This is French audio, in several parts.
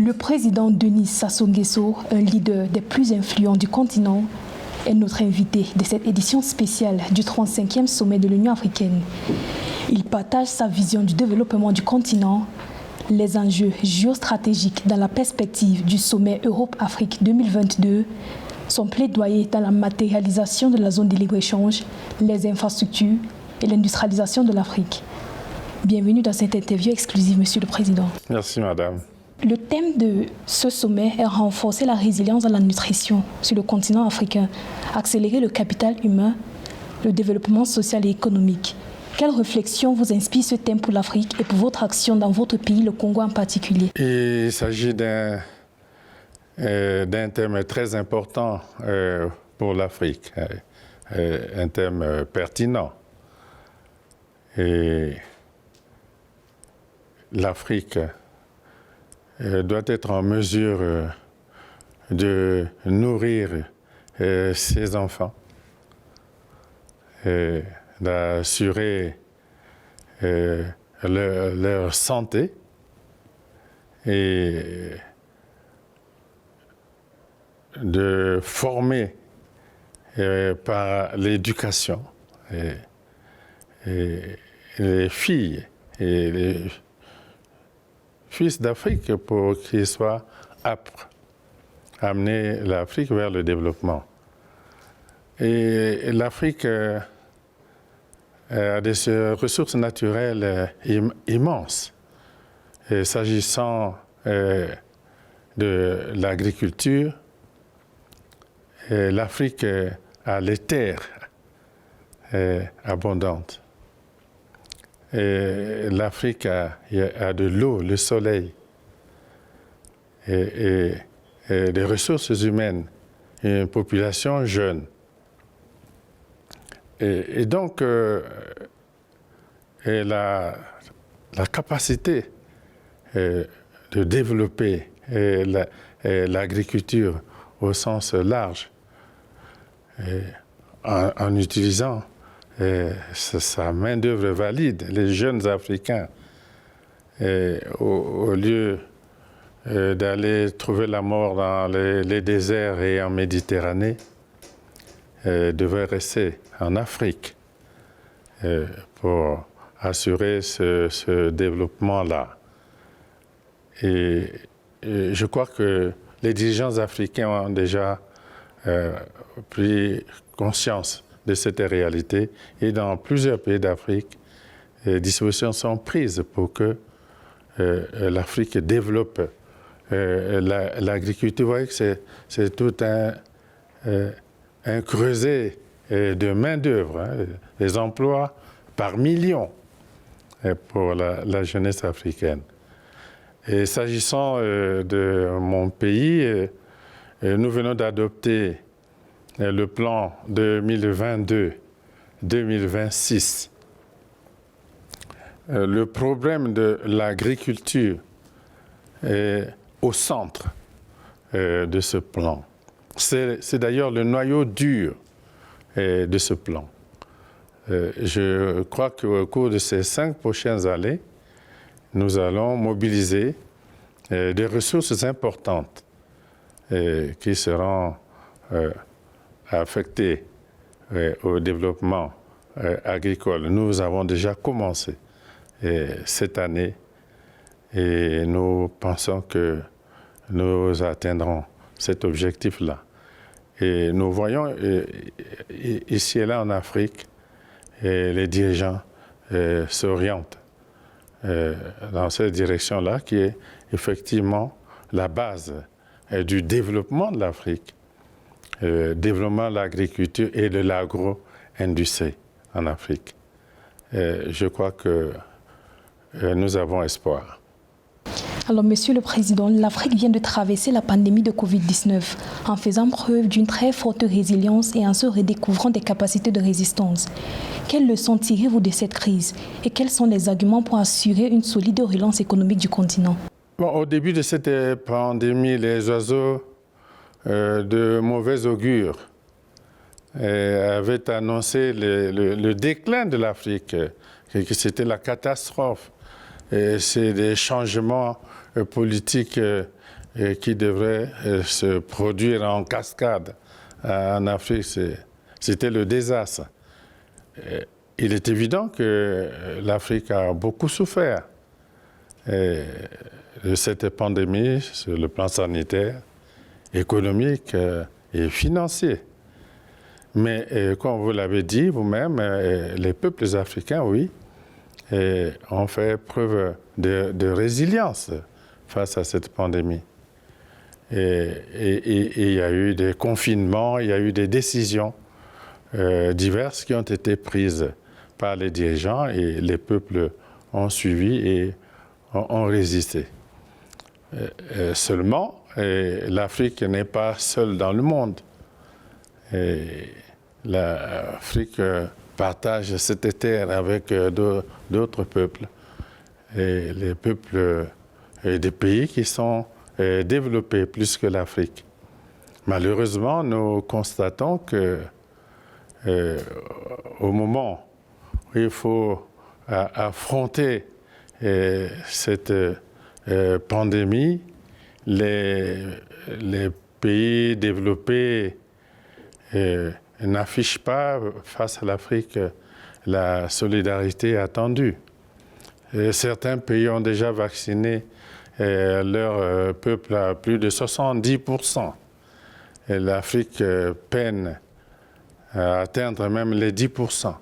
Le président Denis Sassou Nguesso, un leader des plus influents du continent, est notre invité de cette édition spéciale du 35e sommet de l'Union africaine. Il partage sa vision du développement du continent, les enjeux géostratégiques dans la perspective du sommet Europe-Afrique 2022, son plaidoyer dans la matérialisation de la zone de libre-échange, les infrastructures et l'industrialisation de l'Afrique. Bienvenue dans cette interview exclusive, Monsieur le Président. Merci, Madame. Le thème de ce sommet est renforcer la résilience dans la nutrition sur le continent africain, accélérer le capital humain, le développement social et économique. Quelle réflexion vous inspire ce thème pour l'Afrique et pour votre action dans votre pays, le Congo en particulier? Il s'agit d'un thème très important pour l'Afrique, un thème pertinent. Et l'Afrique doit être en mesure de nourrir ses enfants, d'assurer leur santé et de former par l'éducation les filles et les fils d'Afrique pour qu'ils soient aptes à amener l'Afrique vers le développement. Et l'Afrique a des ressources naturelles immenses. Et s'agissant de l'agriculture, l'Afrique a les terres abondantes. L'Afrique a de l'eau, le soleil et des ressources humaines, et une population jeune. Et donc, la capacité de développer l'agriculture au sens large en utilisant sa main-d'œuvre valide, les jeunes Africains, au lieu d'aller trouver la mort dans les déserts et en Méditerranée, devraient rester en Afrique pour assurer ce développement-là. Et je crois que les dirigeants africains ont déjà pris conscience de cette réalité et dans plusieurs pays d'Afrique, des dispositions sont prises pour que l'Afrique développe l'agriculture. Vous voyez que c'est tout un creuset de main-d'œuvre, des emplois par millions pour la jeunesse africaine. Et s'agissant de mon pays, nous venons d'adopter le plan 2022-2026. Le problème de l'agriculture est au centre de ce plan. C'est d'ailleurs le noyau dur de ce plan. Je crois qu'au cours de ces 5 prochaines années, nous allons mobiliser des ressources importantes qui seront affectées au développement agricole. Nous avons déjà commencé cette année et nous pensons que nous atteindrons cet objectif-là. Et nous voyons ici et là en Afrique, les dirigeants s'orientent dans cette direction-là qui est effectivement la base du développement de l'Afrique, développement de l'agriculture et de l'agro-industrie en Afrique. Je crois que nous avons espoir. Alors, Monsieur le Président, l'Afrique vient de traverser la pandémie de Covid-19 en faisant preuve d'une très forte résilience et en se redécouvrant des capacités de résistance. Quelles leçons tirez-vous de cette crise et quels sont les arguments pour assurer une solide relance économique du continent? Bon, au début de cette pandémie, les oiseaux de mauvais augure avaient annoncé le déclin de l'Afrique, que c'était la catastrophe. c'est des changements politiques qui devraient se produire en cascade en Afrique. C'était le désastre. Il est évident que l'Afrique a beaucoup souffert de cette pandémie sur le plan sanitaire, économique et financier. Mais comme vous l'avez dit vous-même, les peuples africains, oui, ont fait preuve de résilience face à cette pandémie. Et il y a eu des confinements, il y a eu des décisions diverses qui ont été prises par les dirigeants et les peuples ont suivi et ont résisté. Seulement, l'Afrique n'est pas seule dans le monde. L'Afrique partage cette terre avec d'autres peuples, et les peuples des pays qui sont développés plus que l'Afrique. Malheureusement, nous constatons que au moment où il faut affronter cette pandémie, les pays développés n'affichent pas face à l'Afrique la solidarité attendue. Certains pays ont déjà vacciné leur peuple à plus de 70%. Et l'Afrique peine à atteindre même les 10%.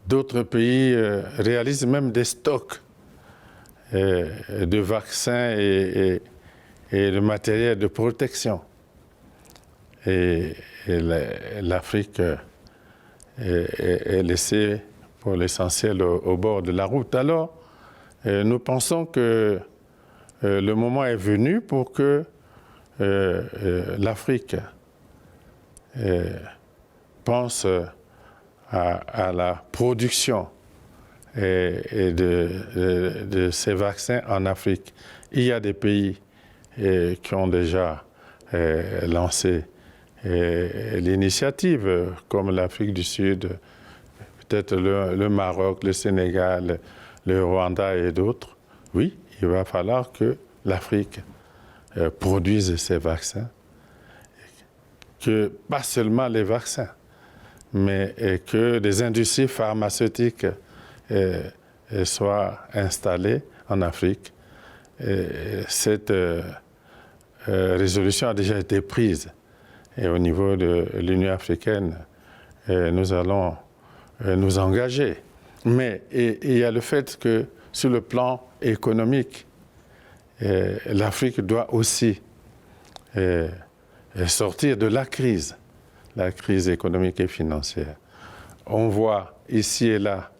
D'autres pays réalisent même des stocks de vaccins et de matériel de protection. Et l'Afrique est laissée pour l'essentiel au bord de la route. Alors, nous pensons que le moment est venu pour que l'Afrique pense à la production de ces vaccins en Afrique. Il y a des pays qui ont déjà lancé l'initiative, comme l'Afrique du Sud, peut-être le Maroc, le Sénégal, le Rwanda et d'autres. Oui, il va falloir que l'Afrique produise ces vaccins, que pas seulement les vaccins, mais que des industries pharmaceutiques soient installées en Afrique. Cette résolution a déjà été prise. Et au niveau de l'Union africaine, nous allons nous engager. Mais il y a le fait que sur le plan économique, l'Afrique doit aussi sortir de la crise économique et financière. On voit ici et là,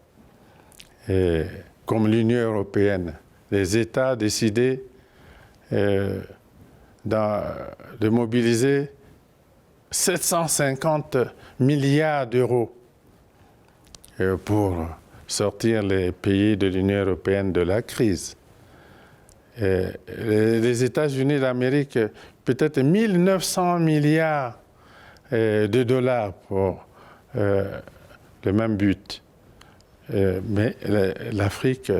comme l'Union européenne, les États décider de mobiliser 750 milliards d'euros pour sortir les pays de l'Union européenne de la crise. Les États-Unis d'Amérique, peut-être 1900 milliards de dollars pour le même but. Mais l'Afrique,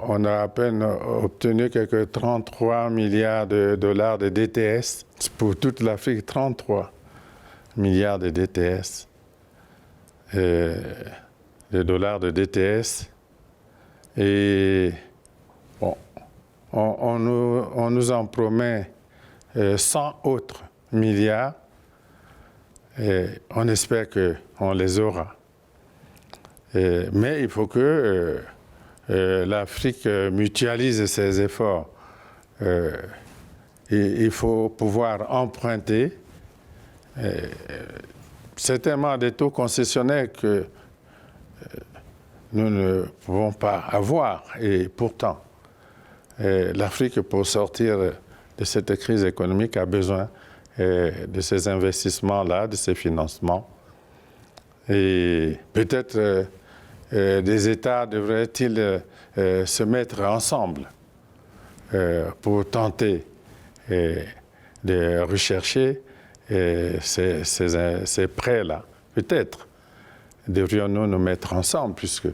on a à peine obtenu quelques 33 milliards de dollars de DTS. Pour toute l'Afrique, 33 milliards de DTS, de dollars de DTS. Et bon, on nous en promet 100 autres milliards. Et on espère qu'on les aura. Mais il faut que l'Afrique mutualise ses efforts. Il faut pouvoir emprunter certainement des taux concessionnaires que nous ne pouvons pas avoir. Et pourtant, l'Afrique, pour sortir de cette crise économique, a besoin de ces investissements-là, de ces financements. Et peut-être des États devraient-ils se mettre ensemble pour tenter de rechercher ces prêts-là. Peut-être devrions-nous nous mettre ensemble, puisque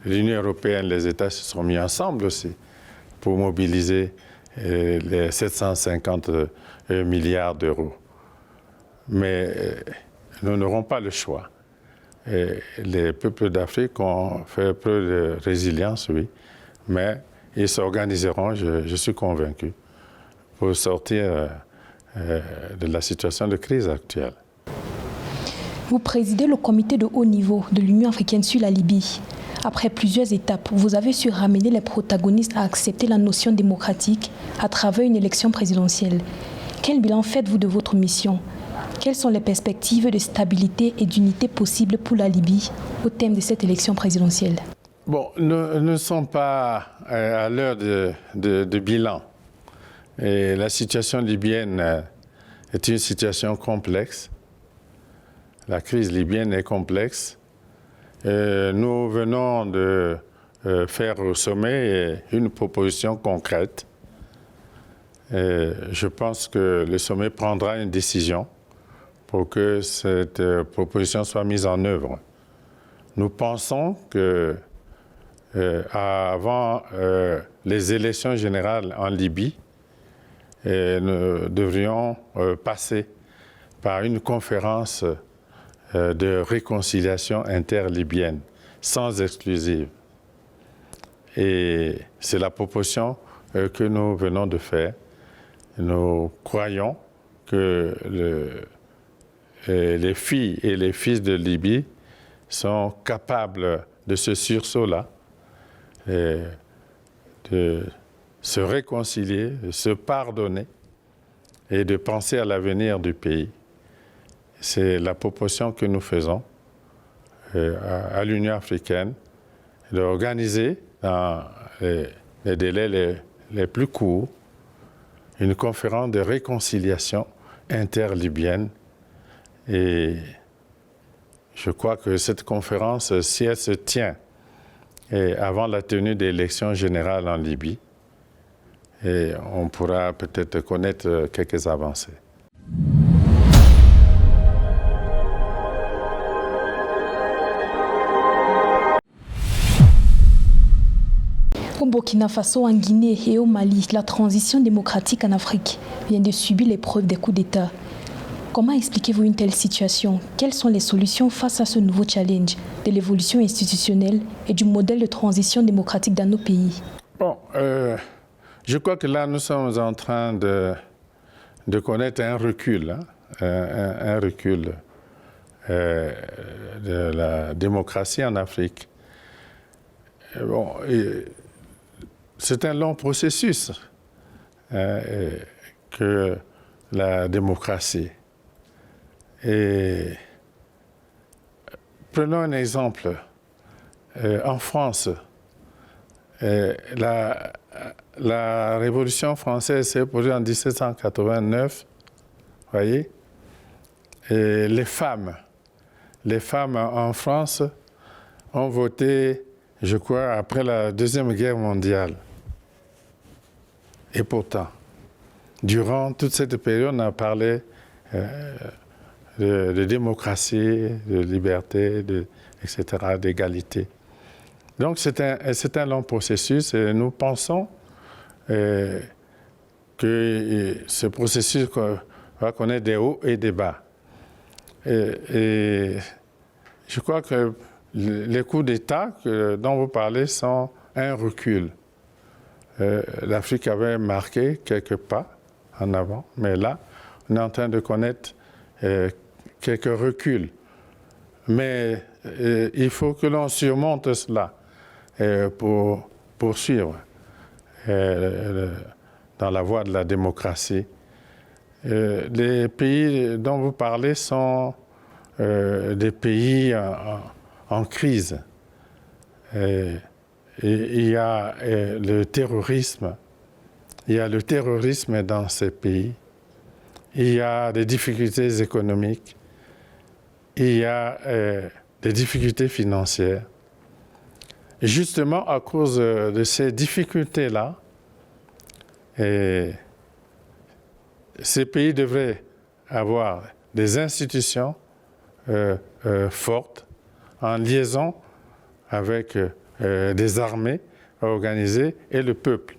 l'Union européenne, les États se sont mis ensemble aussi pour mobiliser les 750 milliards d'euros. Mais nous n'aurons pas le choix. Et les peuples d'Afrique ont fait preuve de résilience, oui, mais ils s'organiseront, je suis convaincu, pour sortir de la situation de crise actuelle. Vous présidez le comité de haut niveau de l'Union africaine sur la Libye. Après plusieurs étapes, vous avez su ramener les protagonistes à accepter la notion démocratique à travers une élection présidentielle. Quel bilan faites-vous de votre mission ? Quelles sont les perspectives de stabilité et d'unité possibles pour la Libye au terme de cette élection présidentielle ? Bon, nous ne sommes pas à l'heure de bilan. Et la situation libyenne est une situation complexe. La crise libyenne est complexe. Nous venons de faire au sommet une proposition concrète. Je pense que le sommet prendra une décision pour que cette proposition soit mise en œuvre. Nous pensons que avant les élections générales en Libye, nous devrions passer par une conférence de réconciliation interlibyenne, sans exclusive. Et c'est la proposition que nous venons de faire. Nous croyons que les filles et les fils de Libye sont capables de ce sursaut-là, de se réconcilier, de se pardonner et de penser à l'avenir du pays. C'est la proposition que nous faisons à l'Union africaine, d'organiser dans les délais les plus courts une conférence de réconciliation interlibyenne. Et je crois que cette conférence, si elle se tient avant la tenue des élections générales en Libye, et on pourra peut-être connaître quelques avancées. Au Burkina Faso, en Guinée et au Mali, la transition démocratique en Afrique vient de subir l'épreuve des coups d'État. Comment expliquez-vous une telle situation ? Quelles sont les solutions face à ce nouveau challenge de l'évolution institutionnelle et du modèle de transition démocratique dans nos pays ? Bon, je crois que là, nous sommes en train de connaître un recul, un recul de la démocratie en Afrique. Bon, c'est un long processus que la démocratie. Et prenons un exemple. En France, la Révolution française s'est produite en 1789, voyez. Et les femmes en France ont voté, je crois, après la Deuxième Guerre mondiale. Et pourtant, durant toute cette période, on a parlé de démocratie, de liberté, etc., d'égalité. Donc c'est un long processus et nous pensons que ce processus va connaître des hauts et des bas. Et je crois que les coups d'État dont vous parlez sont un recul. L'Afrique avait marqué quelques pas en avant, mais là, on est en train de connaître quelques reculs. Mais il faut que l'on surmonte cela pour poursuivre dans la voie de la démocratie. Les pays dont vous parlez sont des pays en crise. Et il y a le terrorisme. Il y a le terrorisme dans ces pays. Il y a des difficultés économiques. Il y a des difficultés financières. Et justement, à cause de ces difficultés-là, ces pays devraient avoir des institutions fortes en liaison avec des armées organisées et le peuple.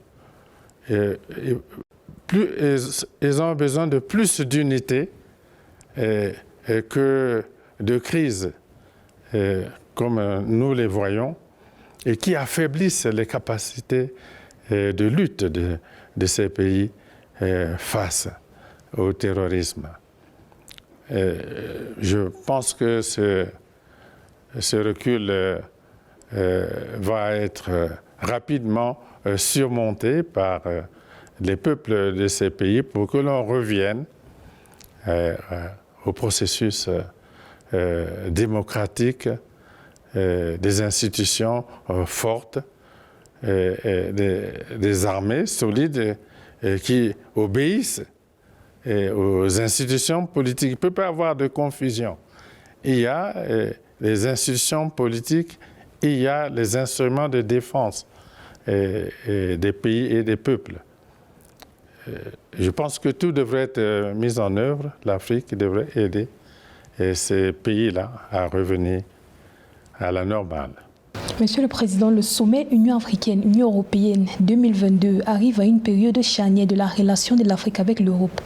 Ils ont besoin de plus d'unité que de crises comme nous les voyons et qui affaiblissent les capacités de lutte de ces pays face au terrorisme. Je pense que ce recul va être rapidement surmonté par les peuples de ces pays pour que l'on revienne au processus démocratique, des institutions fortes, des armées solides qui obéissent aux institutions politiques. Il ne peut pas y avoir de confusion. Il y a les institutions politiques, il y a les instruments de défense des pays et des peuples. Je pense que tout devrait être mis en œuvre. L'Afrique devrait aider ces pays-là à revenir à la normale. Monsieur le Président, le sommet Union africaine-Union européenne 2022 arrive à une période charnière de la relation de l'Afrique avec l'Europe.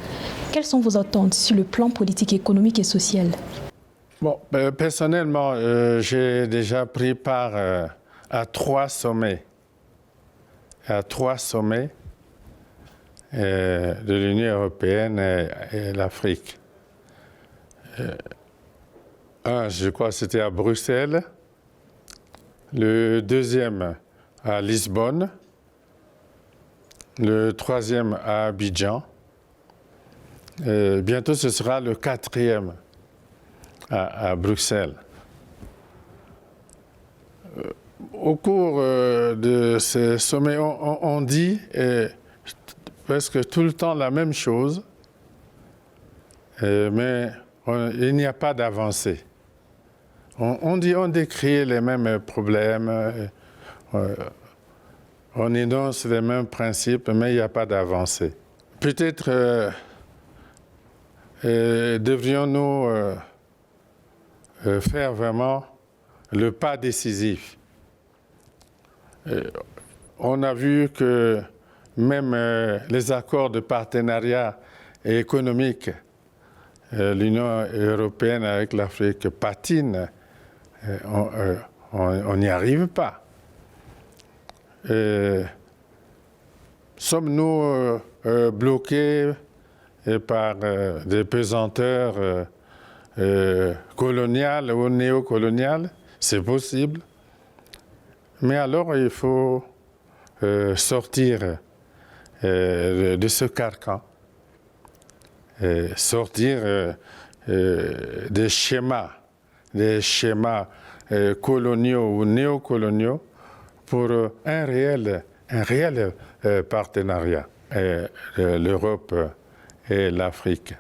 Quelles sont vos attentes sur le plan politique, économique et social? Bon, personnellement, j'ai déjà pris part à 3 sommets. À 3 sommets de l'Union européenne et l'Afrique. Un, je crois, c'était à Bruxelles. Le deuxième à Lisbonne. Le troisième à Abidjan. Bientôt, ce sera le 4e à Bruxelles. Au cours de ces sommets, on dit presque tout le temps la même chose, mais il n'y a pas d'avancée. On décrit les mêmes problèmes, on énonce les mêmes principes, mais il n'y a pas d'avancée. Peut-être devrions-nous faire vraiment le pas décisif. On a vu que même les accords de partenariat économique, l'Union européenne avec l'Afrique patine, on n'y arrive pas. Sommes-nous bloqués par des pesanteurs coloniales ou néocoloniales? C'est possible. Mais alors, il faut sortir de ce carcan, sortir des schémas coloniaux ou néocoloniaux pour un réel partenariat, l'Europe et l'Afrique.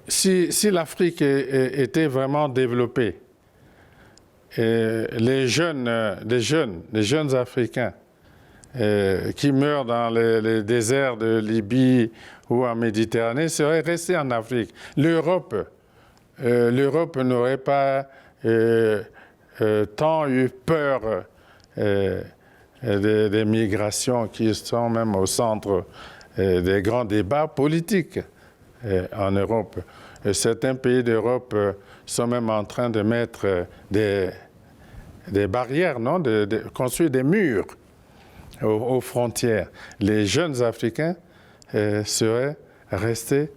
Si l'Afrique était vraiment développée, les jeunes Africains qui meurent dans les déserts de Libye ou en Méditerranée seraient restés en Afrique. L'Europe n'aurait pas tant eu peur des migrations qui sont même au centre des grands débats politiques en Europe. Certains pays d'Europe sont même en train de mettre des barrières, non? de construire des murs aux frontières. Les jeunes Africains seraient restés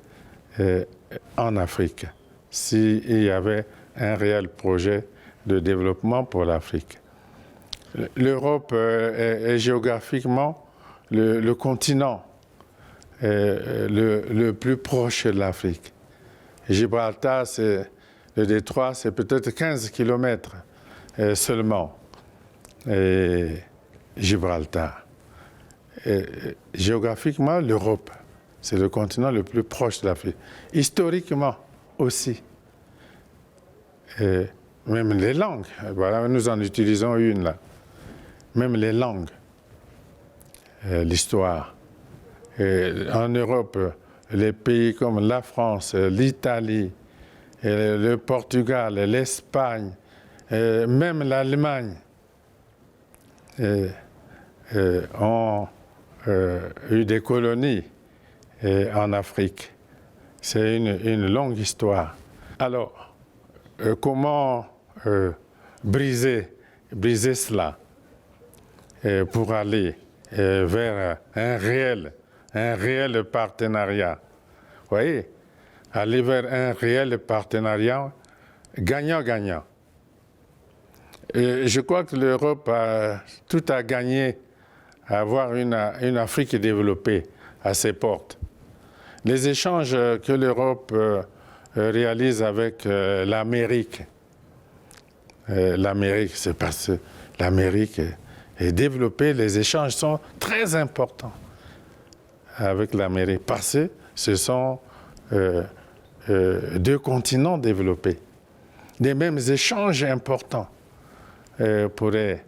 en Afrique s'il y avait un réel projet de développement pour l'Afrique. L'Europe est géographiquement le continent le plus proche de l'Afrique. Gibraltar, le détroit, c'est peut-être 15 kilomètres seulement. Gibraltar. Géographiquement, l'Europe, c'est le continent le plus proche de l'Afrique. Historiquement aussi. Même les langues, voilà, nous en utilisons une là. Même les langues, l'histoire. En Europe, les pays comme la France, l'Italie, le Portugal, l'Espagne, même l'Allemagne ont eu des colonies en Afrique. C'est une longue histoire. Alors, comment briser cela pour aller vers un réel partenariat? Vous voyez, aller vers un réel partenariat gagnant-gagnant. Je crois que l'Europe a tout à gagner à avoir une Afrique développée à ses portes. Les échanges que l'Europe réalise avec l'Amérique, c'est parce que l'Amérique est développée, les échanges sont très importants avec l'Amérique, parce que ce sont deux continents développés. Les mêmes échanges importants pourraient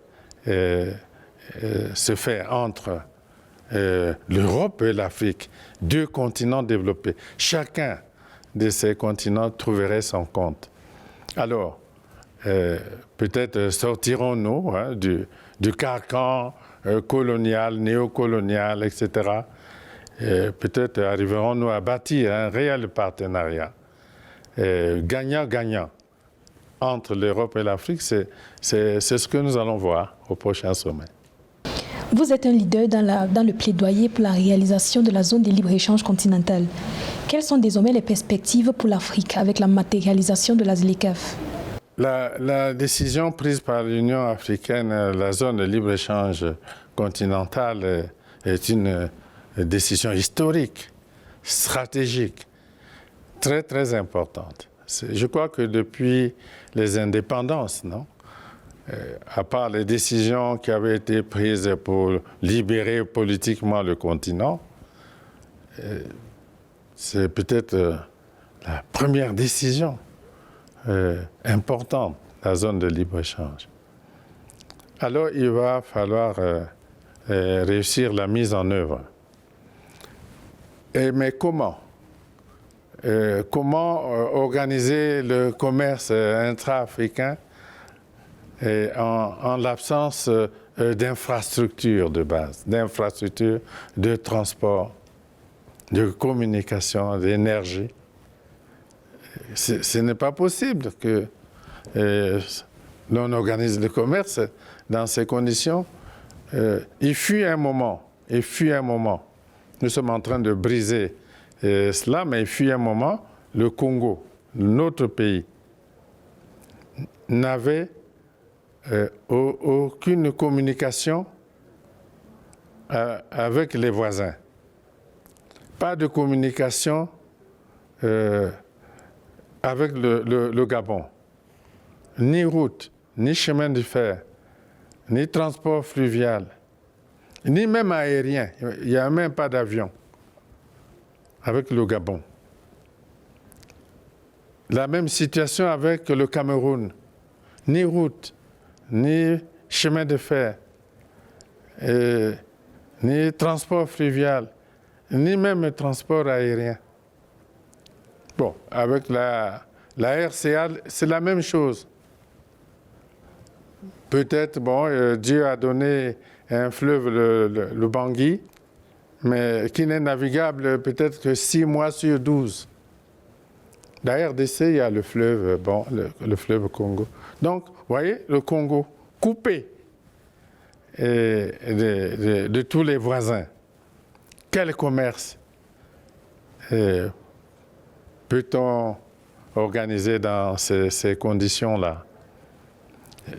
se faire entre l'Europe et l'Afrique, deux continents développés. Chacun de ces continents trouverait son compte. Alors, peut-être sortirons-nous du carcan colonial, néocolonial, etc. Peut-être arriverons-nous à bâtir un réel partenariat gagnant-gagnant entre l'Europe et l'Afrique. C'est ce que nous allons voir au prochain sommet. Vous êtes un leader dans le plaidoyer pour la réalisation de la zone de libre-échange continentale. Quelles sont désormais les perspectives pour l'Afrique avec la matérialisation de la ZLECAf? La décision prise par l'Union africaine, la zone de libre-échange continentale, est une décision historique, stratégique, très très importante. Je crois que depuis les indépendances, à part les décisions qui avaient été prises pour libérer politiquement le continent, c'est peut-être la première décision importante, la zone de libre-échange. Alors il va falloir réussir la mise en œuvre. Mais comment? Comment organiser le commerce intra-africain en l'absence d'infrastructures de base, d'infrastructures de transport, de communication, d'énergie? Ce n'est pas possible que l'on organise le commerce dans ces conditions. Il fut un moment, nous sommes en train de briser cela, mais il fut un moment, le Congo, notre pays, n'avait aucune communication avec les voisins. Pas de communication avec le Gabon. Ni route, ni chemin de fer, ni transport fluvial, ni même aérien. Il n'y a même pas d'avion avec le Gabon. La même situation avec le Cameroun. Ni route, ni chemin de fer, ni transport fluvial, ni même transport aérien. Bon, avec la RCA, c'est la même chose. Peut-être, Dieu a donné un fleuve, le Bangui, mais qui n'est navigable peut-être que 6 mois sur 12. La RDC, il y a le fleuve, le fleuve Congo. Donc, vous voyez, le Congo coupé de tous les voisins. Quel commerce peut-on organiser dans ces conditions-là?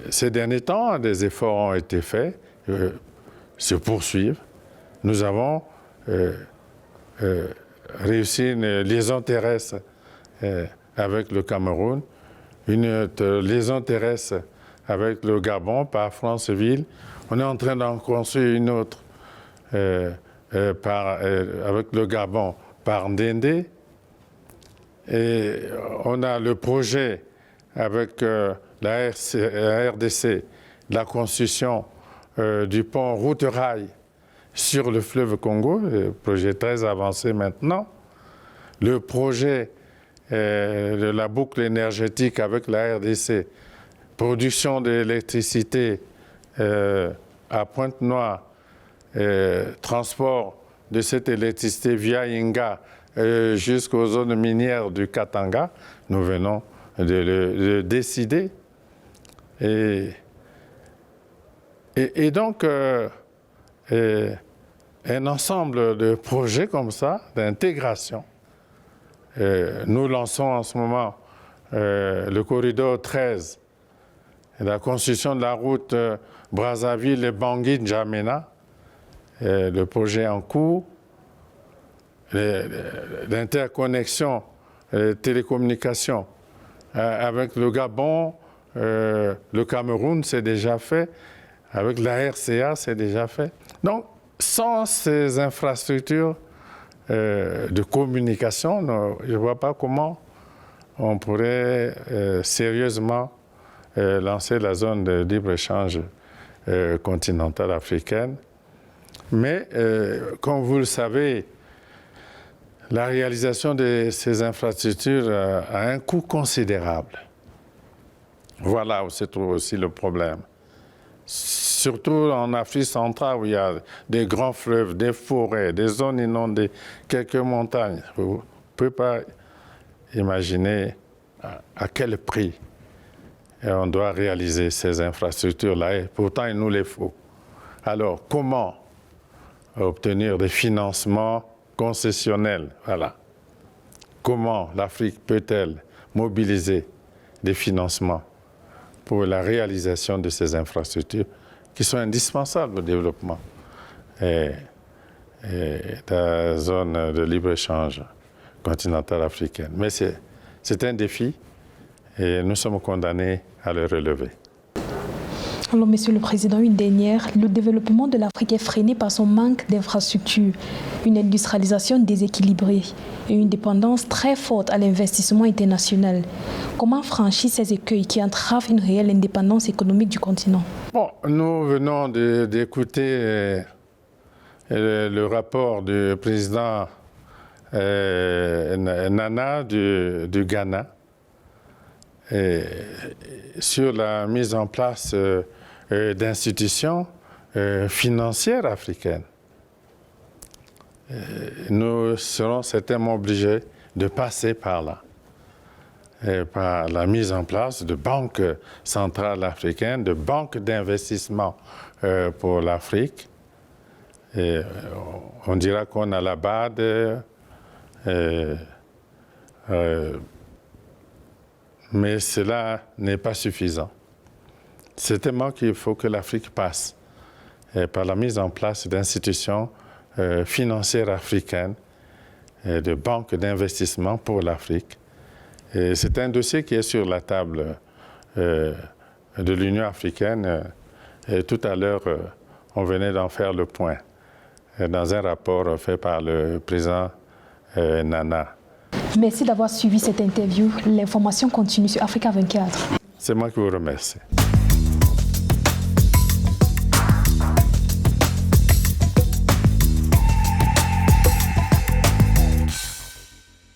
Ces derniers temps, des efforts ont été faits, se poursuivent. Nous avons réussi une liaison terrestre avec le Cameroun, une liaison terrestre avec le Gabon par Franceville. On est en train d'en construire une autre avec le Gabon par Ndendé. Et on a le projet avec la RDC, la construction du pont route-rail sur le fleuve Congo, le projet très avancé maintenant. Le projet de la boucle énergétique avec la RDC, production d'électricité à Pointe-Noire, transport de cette électricité via Inga jusqu'aux zones minières du Katanga, nous venons de le décider. Et donc, un ensemble de projets comme ça, d'intégration. Nous lançons en ce moment le corridor 13, la construction de la route Brazzaville et Bangui-N'Djamena, le projet en cours, l'interconnexion, les télécommunications avec le Gabon, le Cameroun, c'est déjà fait, avec la RCA, c'est déjà fait. Donc, sans ces infrastructures de communication, je ne vois pas comment on pourrait sérieusement lancer la zone de libre-échange continentale africaine. Mais, comme vous le savez, la réalisation de ces infrastructures a un coût considérable. Voilà où se trouve aussi le problème. Surtout en Afrique centrale, où il y a des grands fleuves, des forêts, des zones inondées, quelques montagnes. Vous ne pouvez pas imaginer à quel prix on doit réaliser ces infrastructures-là. Et pourtant, il nous les faut. Alors, comment obtenir des financements concessionnels? Voilà. Comment l'Afrique peut-elle mobiliser des financements pour la réalisation de ces infrastructures qui sont indispensables au développement de la zone de libre-échange continentale africaine. Mais c'est un défi et nous sommes condamnés à le relever. Alors, Monsieur le Président, une dernière. Le développement de l'Afrique est freiné par son manque d'infrastructures, une industrialisation déséquilibrée et une dépendance très forte à l'investissement international. Comment franchir ces écueils qui entravent une réelle indépendance économique du continent? Bon, nous venons d'écouter le rapport du président Nana du Ghana sur la mise en place d'institutions financières africaines. Nous serons certainement obligés de passer par là, par la mise en place de banques centrales africaines, de banques d'investissement pour l'Afrique. On dira qu'on a la BAD, mais cela n'est pas suffisant. C'est tellement qu'il faut que l'Afrique passe par la mise en place d'institutions financières africaines, de banques d'investissement pour l'Afrique. C'est un dossier qui est sur la table de l'Union africaine. Et tout à l'heure, on venait d'en faire le point dans un rapport fait par le président Nana. Merci d'avoir suivi cette interview. L'information continue sur Africa 24. C'est moi qui vous remercie.